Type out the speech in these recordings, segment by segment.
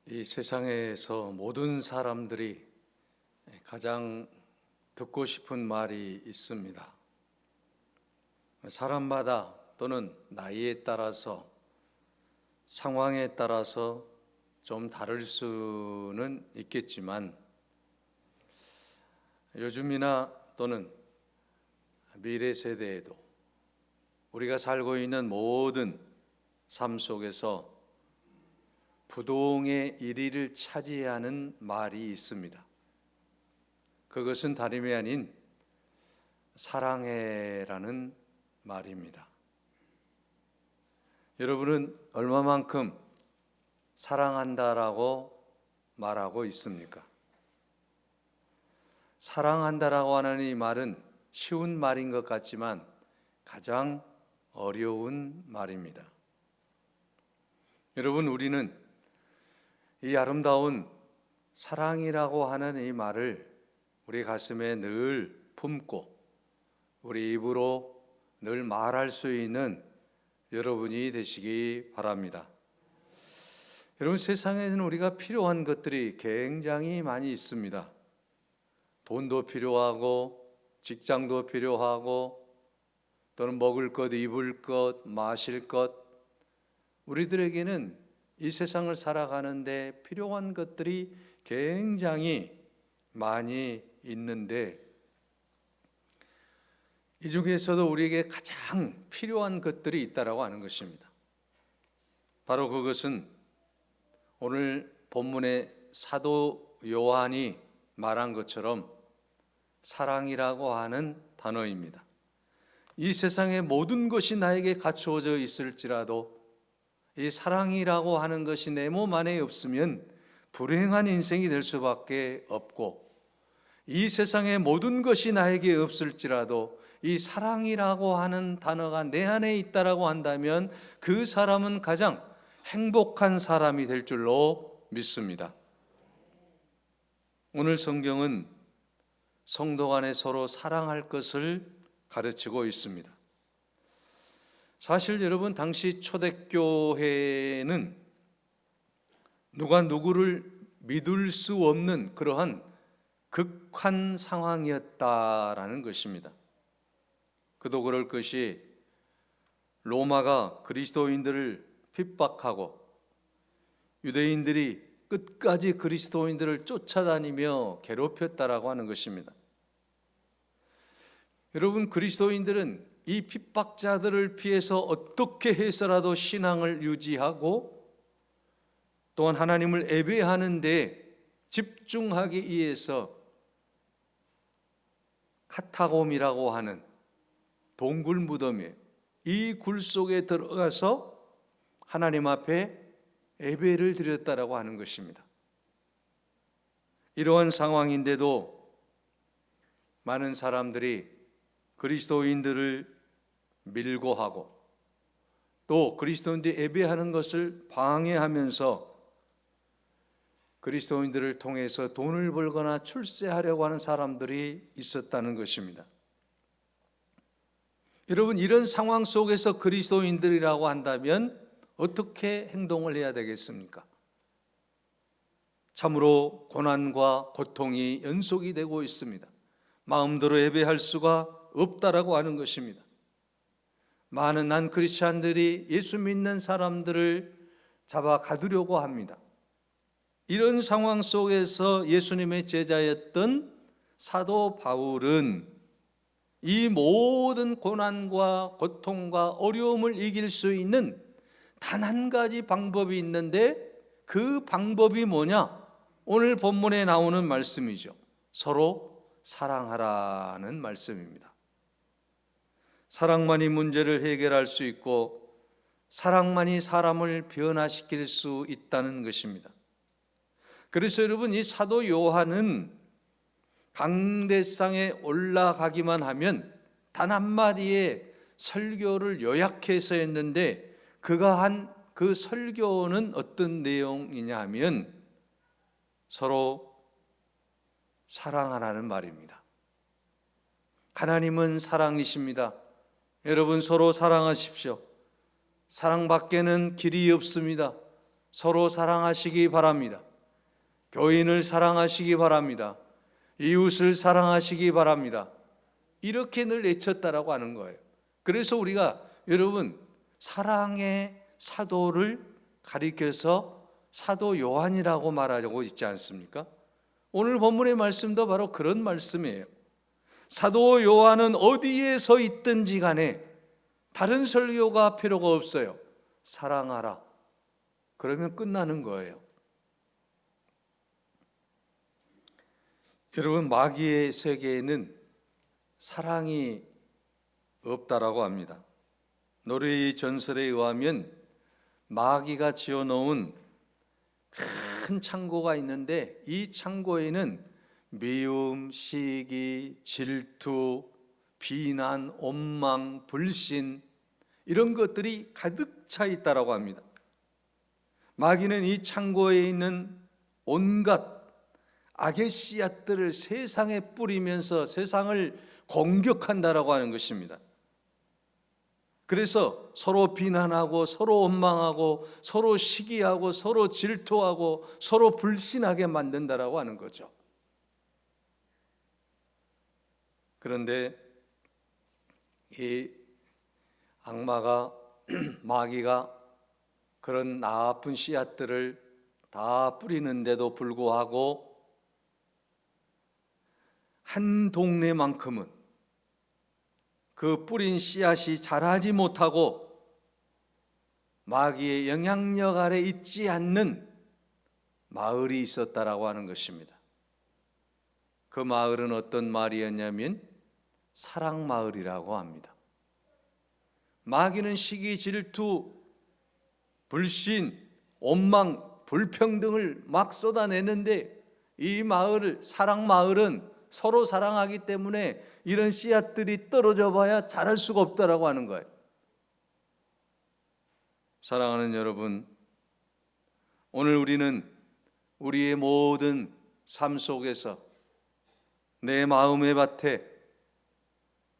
이 세상에서 모든 사람들이 가장 듣고 싶은 말이 있습니다. 사람마다 또는 나이에 따라서 상황에 따라서 좀 다를 수는 있겠지만 요즘이나 또는 미래 세대에도 우리가 살고 있는 모든 삶 속에서 부동의 1위를 차지하는 말이 있습니다. 그것은 다름이 아닌 사랑해라는 말입니다. 여러분은 얼마만큼 사랑한다라고 말하고 있습니까? 사랑한다라고 하는 이 말은 쉬운 말인 것 같지만 가장 어려운 말입니다. 여러분, 우리는 이 아름다운 사랑이라고 하는 이 말을 우리 가슴에 늘 품고 우리 입으로 늘 말할 수 있는 여러분이 되시기 바랍니다. 여러분, 세상에는 우리가 필요한 것들이 굉장히 많이 있습니다. 돈도 필요하고 직장도 필요하고 또는 먹을 것, 입을 것, 마실 것, 우리들에게는 이 세상을 살아가는데 필요한 것들이 굉장히 많이 있는데 이 중에서도 우리에게 가장 필요한 것들이 있다라고 하는 것입니다. 바로 그것은 오늘 본문의 사도 요한이 말한 것처럼 사랑이라고 하는 단어입니다. 이 세상의 모든 것이 나에게 갖추어져 있을지라도 이 사랑이라고 하는 것이 내 몸 안에 없으면 불행한 인생이 될 수밖에 없고, 이 세상의 모든 것이 나에게 없을지라도 이 사랑이라고 하는 단어가 내 안에 있다라고 한다면 그 사람은 가장 행복한 사람이 될 줄로 믿습니다. 오늘 성경은 성도 간에 서로 사랑할 것을 가르치고 있습니다. 사실 여러분, 당시 초대교회는 누가 누구를 믿을 수 없는 그러한 극한 상황이었다라는 것입니다. 그도 그럴 것이 로마가 그리스도인들을 핍박하고 유대인들이 끝까지 그리스도인들을 쫓아다니며 괴롭혔다라고 하는 것입니다. 여러분, 그리스도인들은 이 핍박자들을 피해서 어떻게 해서라도 신앙을 유지하고 또한 하나님을 예배하는 데 집중하기 위해서 카타콤이라고 하는 동굴 무덤에 이 굴 속에 들어가서 하나님 앞에 예배를 드렸다라고 하는 것입니다. 이러한 상황인데도 많은 사람들이 그리스도인들을 밀고 하고 또 그리스도인들이 예배하는 것을 방해하면서 그리스도인들을 통해서 돈을 벌거나 출세하려고 하는 사람들이 있었다는 것입니다. 여러분, 이런 상황 속에서 그리스도인들이라고 한다면 어떻게 행동을 해야 되겠습니까? 참으로 고난과 고통이 연속이 되고 있습니다. 마음대로 예배할 수가 없다라고 하는 것입니다. 많은 난 크리스찬들이 예수 믿는 사람들을 잡아 가두려고 합니다. 이런 상황 속에서 예수님의 제자였던 사도 바울은 이 모든 고난과 고통과 어려움을 이길 수 있는 단 한 가지 방법이 있는데 그 방법이 뭐냐? 오늘 본문에 나오는 말씀이죠. 서로 사랑하라는 말씀입니다. 사랑만이 문제를 해결할 수 있고 사랑만이 사람을 변화시킬 수 있다는 것입니다. 그래서 여러분, 이 사도 요한은 강대상에 올라가기만 하면 단 한마디의 설교를 요약해서 했는데 그가 한 그 설교는 어떤 내용이냐 하면 서로 사랑하라는 말입니다. 하나님은 사랑이십니다. 여러분, 서로 사랑하십시오. 사랑밖에는 길이 없습니다. 서로 사랑하시기 바랍니다. 교인을 사랑하시기 바랍니다. 이웃을 사랑하시기 바랍니다. 이렇게 늘 외쳤다라고 하는 거예요. 그래서 우리가 여러분 사랑의 사도를 가리켜서 사도 요한이라고 말하고 있지 않습니까? 오늘 본문의 말씀도 바로 그런 말씀이에요. 사도 요한은 어디에 서 있든지 간에 다른 설교가 필요가 없어요. 사랑하라. 그러면 끝나는 거예요. 여러분, 마귀의 세계에는 사랑이 없다라고 합니다. 노르웨이 전설에 의하면 마귀가 지어놓은 큰 창고가 있는데 이 창고에는 미움, 시기, 질투, 비난, 원망, 불신 이런 것들이 가득 차 있다라고 합니다. 마귀는 이 창고에 있는 온갖 악의 씨앗들을 세상에 뿌리면서 세상을 공격한다라고 하는 것입니다. 그래서 서로 비난하고 서로 원망하고 서로 시기하고 서로 질투하고 서로 불신하게 만든다라고 하는 거죠. 그런데 이 악마가 마귀가 그런 나쁜 씨앗들을 다 뿌리는데도 불구하고 한 동네만큼은 그 뿌린 씨앗이 자라지 못하고 마귀의 영향력 아래 있지 않는 마을이 있었다라고 하는 것입니다. 그 마을은 어떤 마을이었냐면 사랑마을이라고 합니다. 마귀는 시기, 질투, 불신, 원망, 불평등을 막 쏟아내는데 이 마을, 사랑마을은 서로 사랑하기 때문에 이런 씨앗들이 떨어져 봐야 자랄 수가 없다라고 하는 거예요. 사랑하는 여러분, 오늘 우리는 우리의 모든 삶 속에서 내 마음의 밭에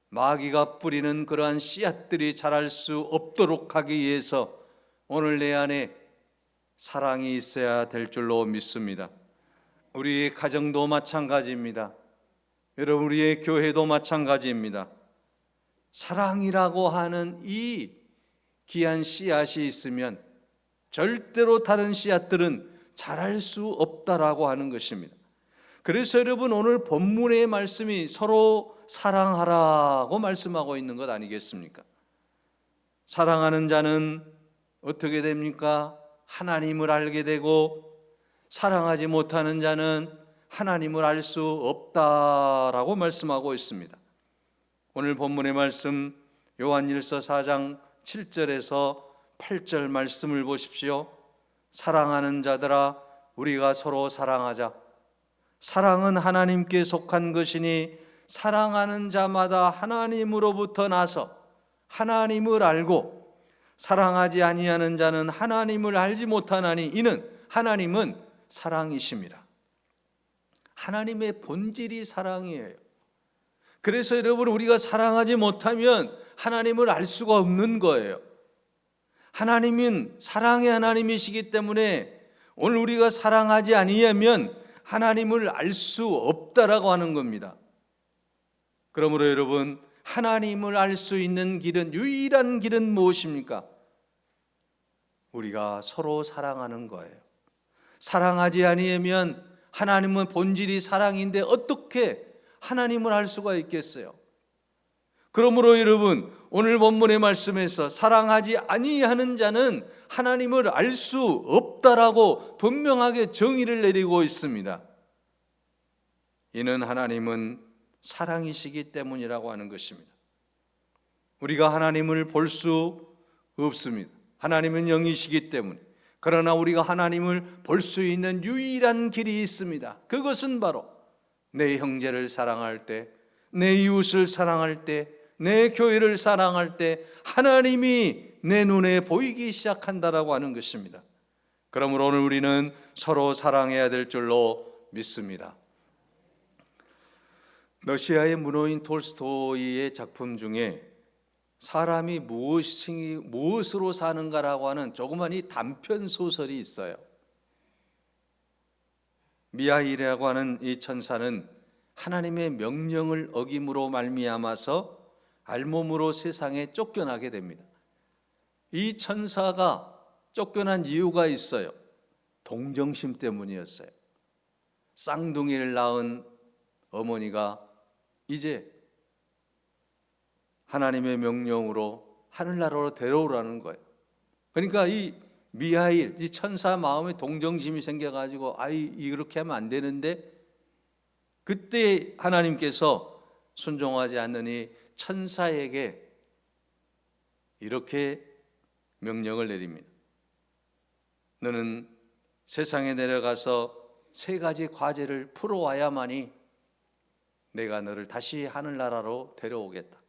마귀가 뿌리는 그러한 씨앗들이 자랄 수 없도록 하기 위해서 오늘 내 안에 사랑이 있어야 될 줄로 믿습니다. 우리의 가정도 마찬가지입니다. 여러분, 우리의 교회도 마찬가지입니다. 사랑이라고 하는 이 귀한 씨앗이 있으면 절대로 다른 씨앗들은 자랄 수 없다라고 하는 것입니다. 그래서 여러분, 오늘 본문의 말씀이 서로 사랑하라고 말씀하고 있는 것 아니겠습니까? 사랑하는 자는 어떻게 됩니까? 하나님을 알게 되고, 사랑하지 못하는 자는 하나님을 알 수 없다라고 말씀하고 있습니다. 오늘 본문의 말씀 요한일서 4장 7절에서 8절 말씀을 보십시오. 사랑하는 자들아, 우리가 서로 사랑하자. 사랑은 하나님께 속한 것이니 사랑하는 자마다 하나님으로부터 나서 하나님을 알고, 사랑하지 아니하는 자는 하나님을 알지 못하나니 이는 하나님은 사랑이십니다. 하나님의 본질이 사랑이에요. 그래서 여러분, 우리가 사랑하지 못하면 하나님을 알 수가 없는 거예요. 하나님은 사랑의 하나님이시기 때문에 오늘 우리가 사랑하지 아니하면 하나님을 알 수 없다라고 하는 겁니다. 그러므로 여러분, 하나님을 알 수 있는 길은, 유일한 길은 무엇입니까? 우리가 서로 사랑하는 거예요. 사랑하지 아니하면, 하나님은 본질이 사랑인데 어떻게 하나님을 알 수가 있겠어요? 그러므로 여러분, 오늘 본문의 말씀에서 사랑하지 아니하는 자는 하나님을 알 수 없다라고 분명하게 정의를 내리고 있습니다. 이는 하나님은 사랑이시기 때문이라고 하는 것입니다. 우리가 하나님을 볼 수 없습니다. 하나님은 영이시기 때문에. 그러나 우리가 하나님을 볼 수 있는 유일한 길이 있습니다. 그것은 바로 내 형제를 사랑할 때, 내 이웃을 사랑할 때, 내 교회를 사랑할 때 하나님이 내 눈에 보이기 시작한다라고 하는 것입니다. 그러므로 오늘 우리는 서로 사랑해야 될 줄로 믿습니다. 러시아의 문호인 톨스토이의 작품 중에 사람이 무엇으로 사는가라고 하는 조그만 이 단편 소설이 있어요. 미하일이라고 하는 이 천사는 하나님의 명령을 어김으로 말미암아서 알몸으로 세상에 쫓겨나게 됩니다. 이 천사가 쫓겨난 이유가 있어요. 동정심 때문이었어요. 쌍둥이를 낳은 어머니가 이제 하나님의 명령으로 하늘나라로 데려오라는 거예요. 그러니까 이 미하일, 이 천사 마음에 동정심이 생겨가지고 이렇게 하면 안 되는데, 그때 하나님께서 순종하지 않느니 천사에게 이렇게 명령을 내립니다. 너는 세상에 내려가서 3가지 과제를 풀어와야만이 내가 너를 다시 하늘나라로 데려오겠다.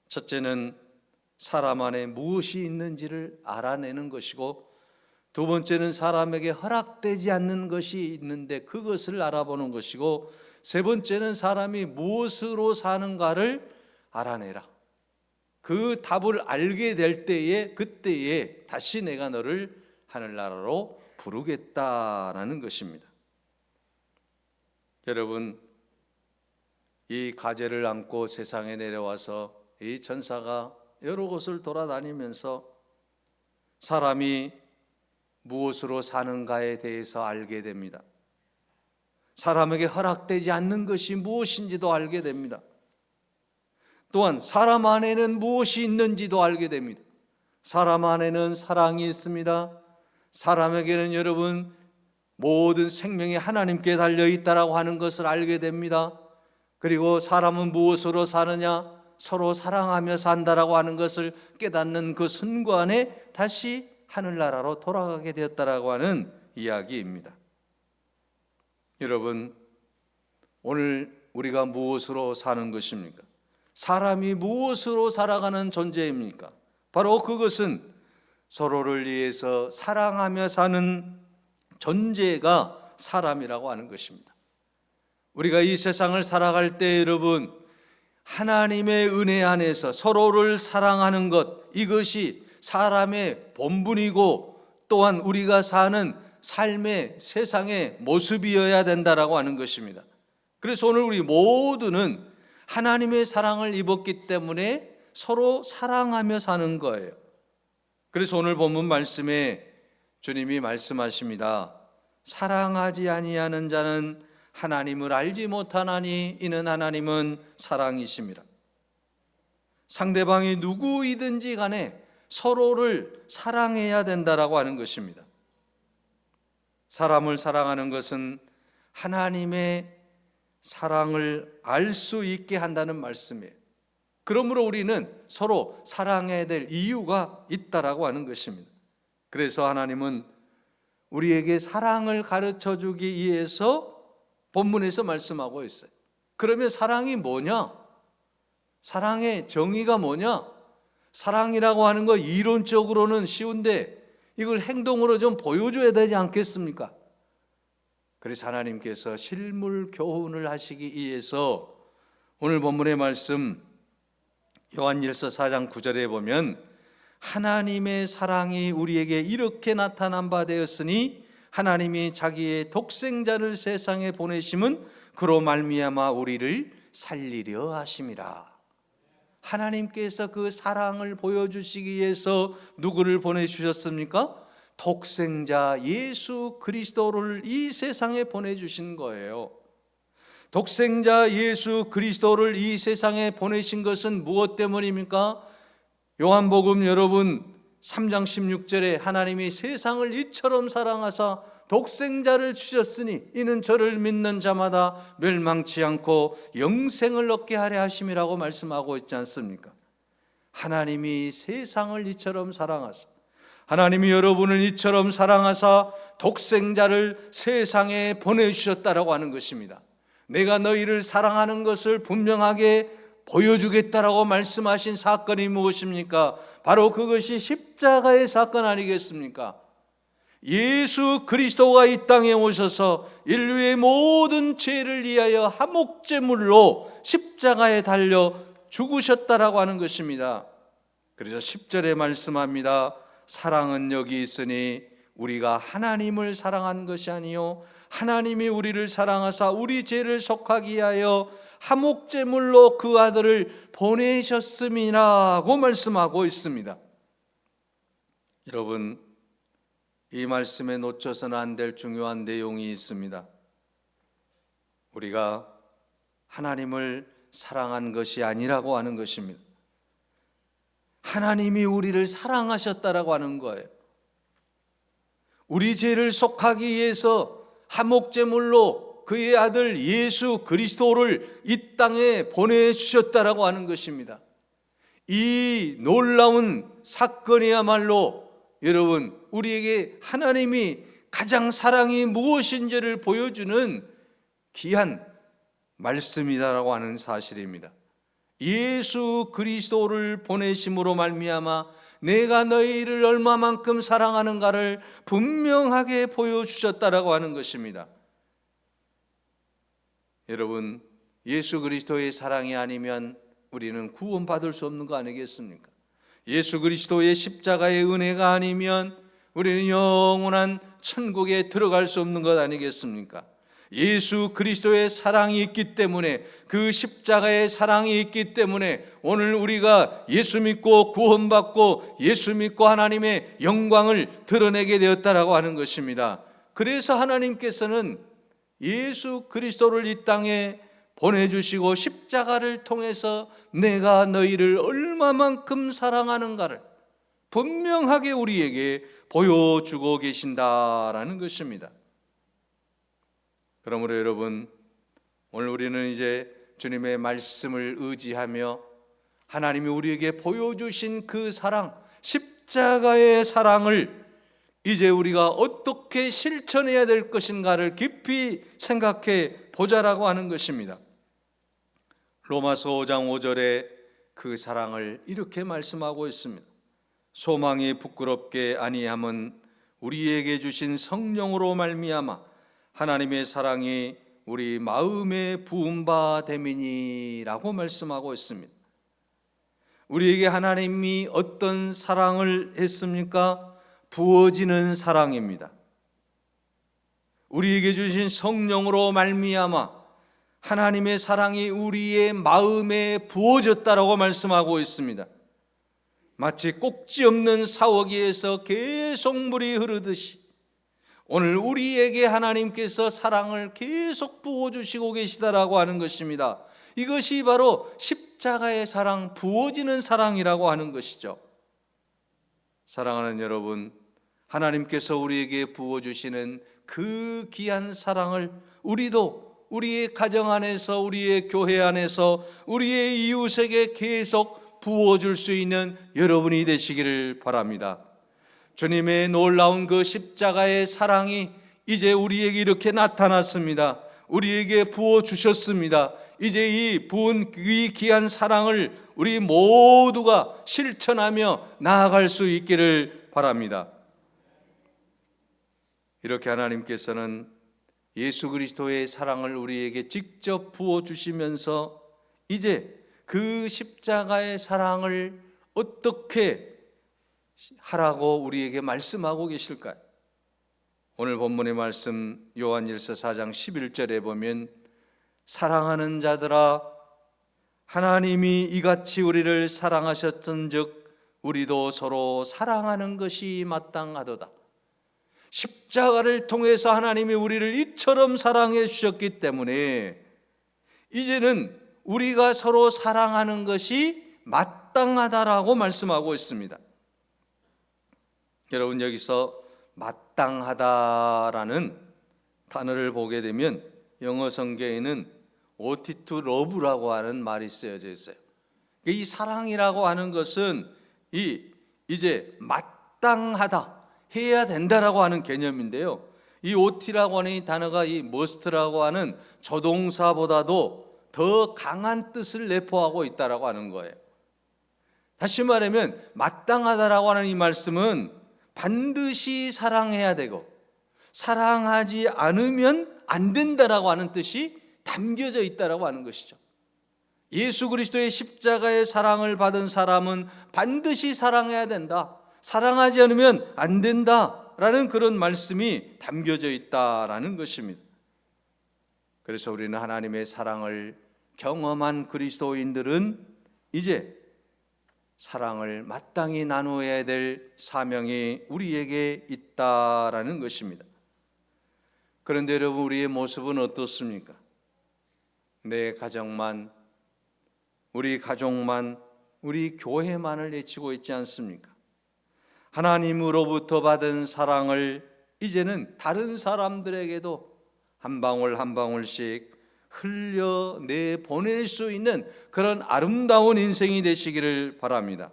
첫째는 사람 안에 무엇이 있는지를 알아내는 것이고, 2번째는 사람에게 허락되지 않는 것이 있는데 그것을 알아보는 것이고, 3번째는 사람이 무엇으로 사는가를 알아내라. 그 답을 알게 될 때에, 그때에 다시 내가 너를 하늘나라로 부르겠다라는 것입니다. 여러분, 이 과제를 안고 세상에 내려와서 이 천사가 여러 곳을 돌아다니면서 사람이 무엇으로 사는가에 대해서 알게 됩니다. 사람에게 허락되지 않는 것이 무엇인지도 알게 됩니다. 또한 사람 안에는 무엇이 있는지도 알게 됩니다. 사람 안에는 사랑이 있습니다. 사람에게는 여러분 모든 생명이 하나님께 달려있다라고 하는 것을 알게 됩니다. 그리고 사람은 무엇으로 사느냐? 서로 사랑하며 산다라고 하는 것을 깨닫는 그 순간에 다시 하늘나라로 돌아가게 되었다라고 하는 이야기입니다. 여러분, 오늘 우리가 무엇으로 사는 것입니까? 사람이 무엇으로 살아가는 존재입니까? 바로 그것은 서로를 위해서 사랑하며 사는 존재가 사람이라고 하는 것입니다. 우리가 이 세상을 살아갈 때 여러분, 하나님의 은혜 안에서 서로를 사랑하는 것, 이것이 사람의 본분이고 또한 우리가 사는 삶의 세상의 모습이어야 된다라고 하는 것입니다. 그래서 오늘 우리 모두는 하나님의 사랑을 입었기 때문에 서로 사랑하며 사는 거예요. 그래서 오늘 본문 말씀에 주님이 말씀하십니다. 사랑하지 아니하는 자는 하나님을 알지 못하나니 이는 하나님은 사랑이심이라. 상대방이 누구이든지 간에 서로를 사랑해야 된다라고 하는 것입니다. 사람을 사랑하는 것은 하나님의 사랑을 알 수 있게 한다는 말씀이에요. 그러므로 우리는 서로 사랑해야 될 이유가 있다라고 하는 것입니다. 그래서 하나님은 우리에게 사랑을 가르쳐 주기 위해서 본문에서 말씀하고 있어요. 그러면 사랑이 뭐냐? 사랑의 정의가 뭐냐? 사랑이라고 하는 거 이론적으로는 쉬운데 이걸 행동으로 좀 보여줘야 되지 않겠습니까? 그래서 하나님께서 실물 교훈을 하시기 위해서 오늘 본문의 말씀 요한일서 4장 9절에 보면 하나님의 사랑이 우리에게 이렇게 나타난 바 되었으니 하나님이 자기의 독생자를 세상에 보내심은 그로 말미암아 우리를 살리려 하심이라. 하나님께서 그 사랑을 보여주시기 위해서 누구를 보내주셨습니까? 독생자 예수 그리스도를 이 세상에 보내주신 거예요. 독생자 예수 그리스도를 이 세상에 보내신 것은 무엇 때문입니까? 요한복음 여러분 3장 16절에 하나님이 세상을 이처럼 사랑하사 독생자를 주셨으니 이는 저를 믿는 자마다 멸망치 않고 영생을 얻게 하려 하심이라고 말씀하고 있지 않습니까? 하나님이 세상을 이처럼 사랑하사, 하나님이 여러분을 이처럼 사랑하사 독생자를 세상에 보내주셨다라고 하는 것입니다. 내가 너희를 사랑하는 것을 분명하게 보여주겠다라고 말씀하신 사건이 무엇입니까? 바로 그것이 십자가의 사건 아니겠습니까? 예수 그리스도가 이 땅에 오셔서 인류의 모든 죄를 위하여 화목제물로 십자가에 달려 죽으셨다라고 하는 것입니다. 그래서 10절에 말씀합니다. 사랑은 여기 있으니 우리가 하나님을 사랑한 것이 아니요 하나님이 우리를 사랑하사 우리 죄를 속하기 위하여 화목제물로 그 아들을 보내셨음이라고 말씀하고 있습니다. 여러분, 이 말씀에 놓쳐서는 안 될 중요한 내용이 있습니다. 우리가 하나님을 사랑한 것이 아니라고 하는 것입니다. 하나님이 우리를 사랑하셨다라고 하는 거예요. 우리 죄를 속하기 위해서 화목제물로 그의 아들 예수 그리스도를 이 땅에 보내주셨다라고 하는 것입니다. 이 놀라운 사건이야말로 여러분, 우리에게 하나님이 가장 사랑이 무엇인지를 보여주는 귀한 말씀이다라고 하는 사실입니다. 예수 그리스도를 보내심으로 말미암아 내가 너희를 얼마만큼 사랑하는가를 분명하게 보여주셨다라고 하는 것입니다. 여러분, 예수 그리스도의 사랑이 아니면 우리는 구원받을 수 없는 거 아니겠습니까? 예수 그리스도의 십자가의 은혜가 아니면 우리는 영원한 천국에 들어갈 수 없는 것 아니겠습니까? 예수 그리스도의 사랑이 있기 때문에, 그 십자가의 사랑이 있기 때문에 오늘 우리가 예수 믿고 구원받고 예수 믿고 하나님의 영광을 드러내게 되었다라고 하는 것입니다. 그래서 하나님께서는 예수 그리스도를 이 땅에 보내주시고 십자가를 통해서 내가 너희를 얼마만큼 사랑하는가를 분명하게 우리에게 보여주고 계신다라는 것입니다. 그러므로 여러분, 오늘 우리는 이제 주님의 말씀을 의지하며 하나님이 우리에게 보여주신 그 사랑, 십자가의 사랑을 이제 우리가 어떻게 실천해야 될 것인가를 깊이 생각해 보자라고 하는 것입니다. 로마서 5장 5절에 그 사랑을 이렇게 말씀하고 있습니다. 소망이 부끄럽게 아니함은 우리에게 주신 성령으로 말미암아 하나님의 사랑이 우리 마음에 부은 바 됨이니라고 말씀하고 있습니다. 우리에게 하나님이 어떤 사랑을 했습니까? 부어지는 사랑입니다. 우리에게 주신 성령으로 말미암아 하나님의 사랑이 우리의 마음에 부어졌다라고 말씀하고 있습니다. 마치 꼭지 없는 사워기에서 계속 물이 흐르듯이 오늘 우리에게 하나님께서 사랑을 계속 부어주시고 계시다라고 하는 것입니다. 이것이 바로 십자가의 사랑, 부어지는 사랑이라고 하는 것이죠. 사랑하는 여러분, 하나님께서 우리에게 부어주시는 그 귀한 사랑을 우리도 우리의 가정 안에서, 우리의 교회 안에서, 우리의 이웃에게 계속 부어줄 수 있는 여러분이 되시기를 바랍니다. 주님의 놀라운 그 십자가의 사랑이 이제 우리에게 이렇게 나타났습니다. 우리에게 부어주셨습니다. 이제 이 부은 이 귀한 사랑을 우리 모두가 실천하며 나아갈 수 있기를 바랍니다. 이렇게 하나님께서는 예수 그리스도의 사랑을 우리에게 직접 부어주시면서 이제 그 십자가의 사랑을 어떻게 하라고 우리에게 말씀하고 계실까요? 오늘 본문의 말씀 요한일서 4장 11절에 보면 사랑하는 자들아 하나님이 이같이 우리를 사랑하셨은즉 우리도 서로 사랑하는 것이 마땅하도다. 십자가를 통해서 하나님이 우리를 이처럼 사랑해 주셨기 때문에 이제는 우리가 서로 사랑하는 것이 마땅하다라고 말씀하고 있습니다. 여러분, 여기서 마땅하다라는 단어를 보게 되면 영어 성경에는 ought to love라고 하는 말이 쓰여져 있어요. 이 사랑이라고 하는 것은 이제 마땅하다, 해야 된다라고 하는 개념인데요. 이 out라고 하는 이 단어가 이 must라고 하는 조동사보다도 더 강한 뜻을 내포하고 있다라고 하는 거예요. 다시 말하면 마땅하다라고 하는 이 말씀은 반드시 사랑해야 되고 사랑하지 않으면 안 된다라고 하는 뜻이 담겨져 있다라고 하는 것이죠. 예수 그리스도의 십자가의 사랑을 받은 사람은 반드시 사랑해야 된다, 사랑하지 않으면 안 된다라는 그런 말씀이 담겨져 있다라는 것입니다. 그래서 우리는 하나님의 사랑을 경험한 그리스도인들은 이제 사랑을 마땅히 나누어야 될 사명이 우리에게 있다라는 것입니다. 그런데 여러분, 우리의 모습은 어떻습니까? 내 가정만, 우리 가족만, 우리 교회만을 내치고 있지 않습니까? 하나님으로부터 받은 사랑을 이제는 다른 사람들에게도 한 방울 한 방울씩 흘려내 보낼 수 있는 그런 아름다운 인생이 되시기를 바랍니다.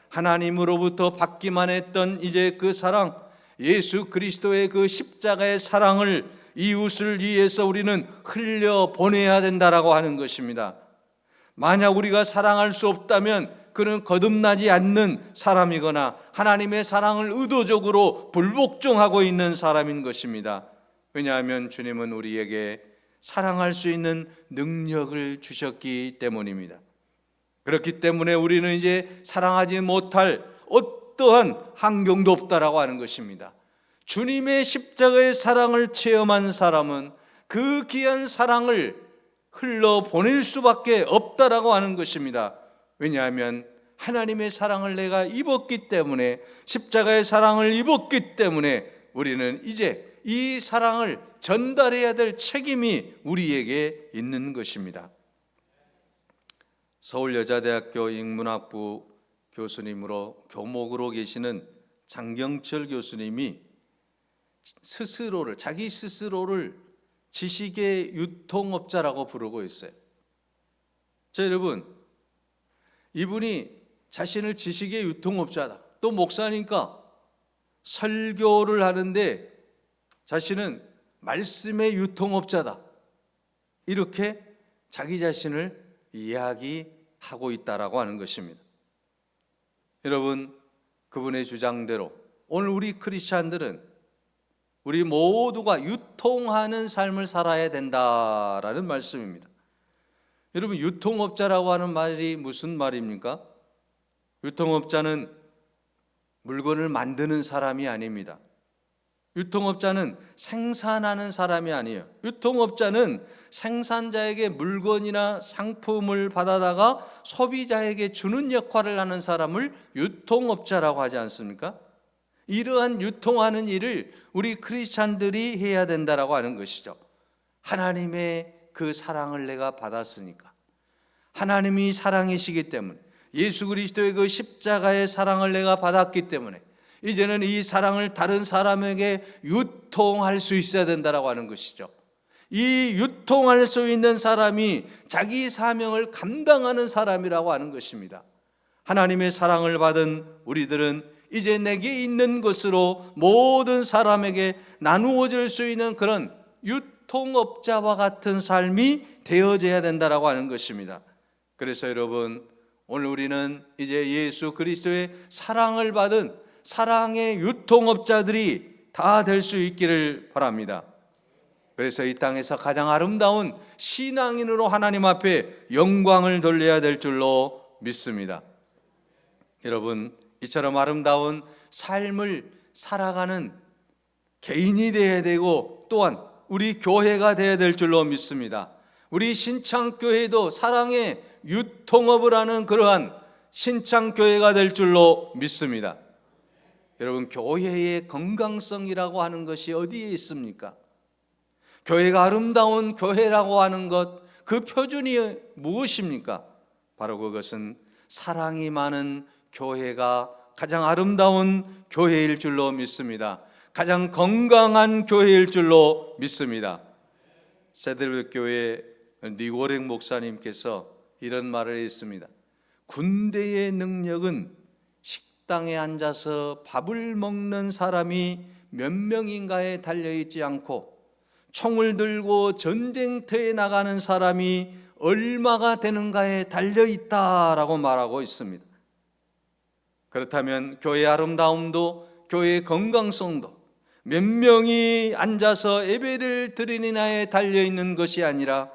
하나님으로부터 받기만 했던 이제 그 사랑, 예수 그리스도의 그 십자가의 사랑을 이웃을 위해서 우리는 흘려 보내야 된다라고 하는 것입니다. 만약 우리가 사랑할 수 없다면 그는 거듭나지 않는 사람이거나 하나님의 사랑을 의도적으로 불복종하고 있는 사람인 것입니다. 왜냐하면 주님은 우리에게 사랑할 수 있는 능력을 주셨기 때문입니다. 그렇기 때문에 우리는 이제 사랑하지 못할 어떠한 환경도 없다라고 하는 것입니다. 주님의 십자가의 사랑을 체험한 사람은 그 귀한 사랑을 흘러 보낼 수밖에 없다라고 하는 것입니다. 왜냐하면 하나님의 사랑을 내가 입었기 때문에, 십자가의 사랑을 입었기 때문에 우리는 이제 이 사랑을 전달해야 될 책임이 우리에게 있는 것입니다. 서울여자대학교 인문학부 교수님으로 교목으로 계시는 장경철 교수님이 자기 스스로를 지식의 유통업자라고 부르고 있어요. 자, 여러분, 이분이 자신을 지식의 유통업자다, 또 목사니까 설교를 하는데 자신은 말씀의 유통업자다, 이렇게 자기 자신을 이야기하고 있다라고 하는 것입니다. 여러분, 그분의 주장대로 오늘 우리 크리스찬들은 우리 모두가 유통하는 삶을 살아야 된다라는 말씀입니다. 여러분, 유통업자라고 하는 말이 무슨 말입니까? 유통업자는 물건을 만드는 사람이 아닙니다. 유통업자는 생산하는 사람이 아니에요. 유통업자는 생산자에게 물건이나 상품을 받아다가 소비자에게 주는 역할을 하는 사람을 유통업자라고 하지 않습니까? 이러한 유통하는 일을 우리 크리스찬들이 해야 된다라고 하는 것이죠. 하나님의 그 사랑을 내가 받았으니까, 하나님이 사랑이시기 때문에, 예수 그리스도의 그 십자가의 사랑을 내가 받았기 때문에 이제는 이 사랑을 다른 사람에게 유통할 수 있어야 된다라고 하는 것이죠. 이 유통할 수 있는 사람이 자기 사명을 감당하는 사람이라고 하는 것입니다. 하나님의 사랑을 받은 우리들은 이제 내게 있는 것으로 모든 사람에게 나누어질 수 있는 그런 유통업자와 같은 삶이 되어져야 된다라고 하는 것입니다. 그래서 여러분, 오늘 우리는 이제 예수 그리스도의 사랑을 받은 사랑의 유통업자들이 다 될 수 있기를 바랍니다. 그래서 이 땅에서 가장 아름다운 신앙인으로 하나님 앞에 영광을 돌려야 될 줄로 믿습니다. 여러분, 이처럼 아름다운 삶을 살아가는 개인이 되어야 되고, 또한 우리 교회가 되어야 될 줄로 믿습니다. 우리 신창교회도 사랑의 유통업을 하는 그러한 신창교회가 될 줄로 믿습니다. 여러분, 교회의 건강성이라고 하는 것이 어디에 있습니까? 교회가 아름다운 교회라고 하는 것, 그 표준이 무엇입니까? 바로 그것은 사랑이 많은 교회가 가장 아름다운 교회일 줄로 믿습니다. 가장 건강한 교회일 줄로 믿습니다. 세드릭 교회 리고렉 목사님께서 이런 말을 했습니다. 군대의 능력은 식당에 앉아서 밥을 먹는 사람이 몇 명인가에 달려있지 않고, 총을 들고 전쟁터에 나가는 사람이 얼마가 되는가에 달려있다라고 말하고 있습니다. 그렇다면 교회의 아름다움도, 교회의 건강성도 몇 명이 앉아서 예배를 드리느냐에 달려있는 것이 아니라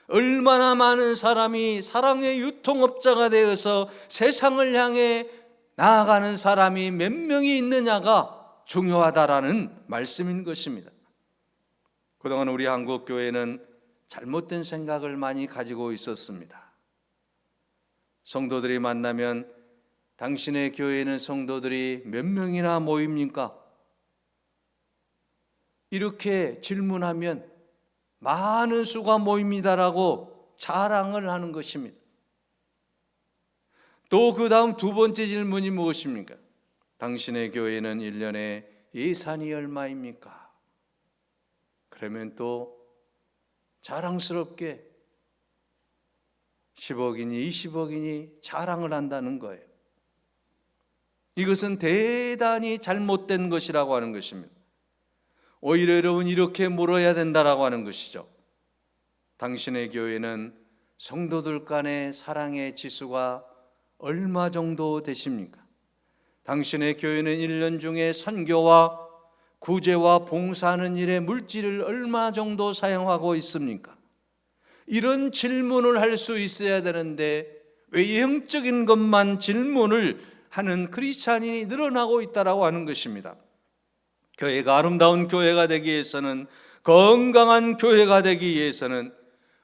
얼마나 많은 사람이 사랑의 유통업자가 되어서 세상을 향해 나아가는 사람이 몇 명이 있느냐가 중요하다라는 말씀인 것입니다. 그동안 우리 한국 교회는 잘못된 생각을 많이 가지고 있었습니다. 성도들이 만나면 당신의 교회에는 성도들이 몇 명이나 모입니까? 이렇게 질문하면 많은 수가 모입니다라고 자랑을 하는 것입니다. 또 그 다음 두 번째 질문이 무엇입니까? 당신의 교회는 1년에 예산이 얼마입니까? 그러면 또 자랑스럽게 10억이니 20억이니 자랑을 한다는 거예요. 이것은 대단히 잘못된 것이라고 하는 것입니다. 오히려 여러분 이렇게 물어야 된다라고 하는 것이죠. 당신의 교회는 성도들 간의 사랑의 지수가 얼마 정도 되십니까? 당신의 교회는 1년 중에 선교와 구제와 봉사하는 일에 물질을 얼마 정도 사용하고 있습니까? 이런 질문을 할 수 있어야 되는데 왜 영적인 것만 질문을 하는 크리스찬이 늘어나고 있다라고 하는 것입니다. 교회가 아름다운 교회가 되기 위해서는, 건강한 교회가 되기 위해서는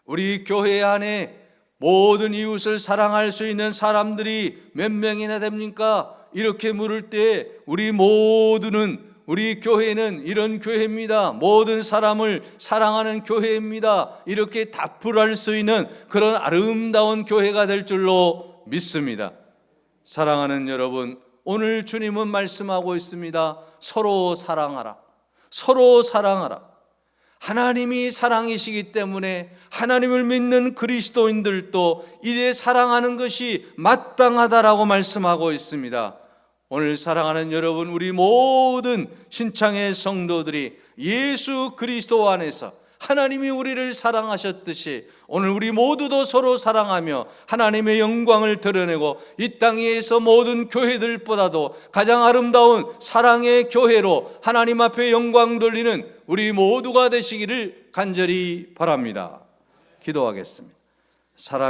우리 교회 안에 모든 이웃을 사랑할 수 있는 사람들이 몇 명이나 됩니까? 이렇게 물을 때 우리 교회는 이런 교회입니다, 모든 사람을 사랑하는 교회입니다, 이렇게 답을 할 수 있는 그런 아름다운 교회가 될 줄로 믿습니다. 사랑하는 여러분, 오늘 주님은 말씀하고 있습니다. 서로 사랑하라. 서로 사랑하라. 하나님이 사랑이시기 때문에 하나님을 믿는 그리스도인들도 이제 사랑하는 것이 마땅하다라고 말씀하고 있습니다. 오늘 사랑하는 여러분, 우리 모든 신창의 성도들이 예수 그리스도 안에서 하나님이 우리를 사랑하셨듯이 오늘 우리 모두도 서로 사랑하며 하나님의 영광을 드러내고 이 땅 위에서 모든 교회들보다도 가장 아름다운 사랑의 교회로 하나님 앞에 영광 돌리는 우리 모두가 되시기를 간절히 바랍니다. 기도하겠습니다. 사랑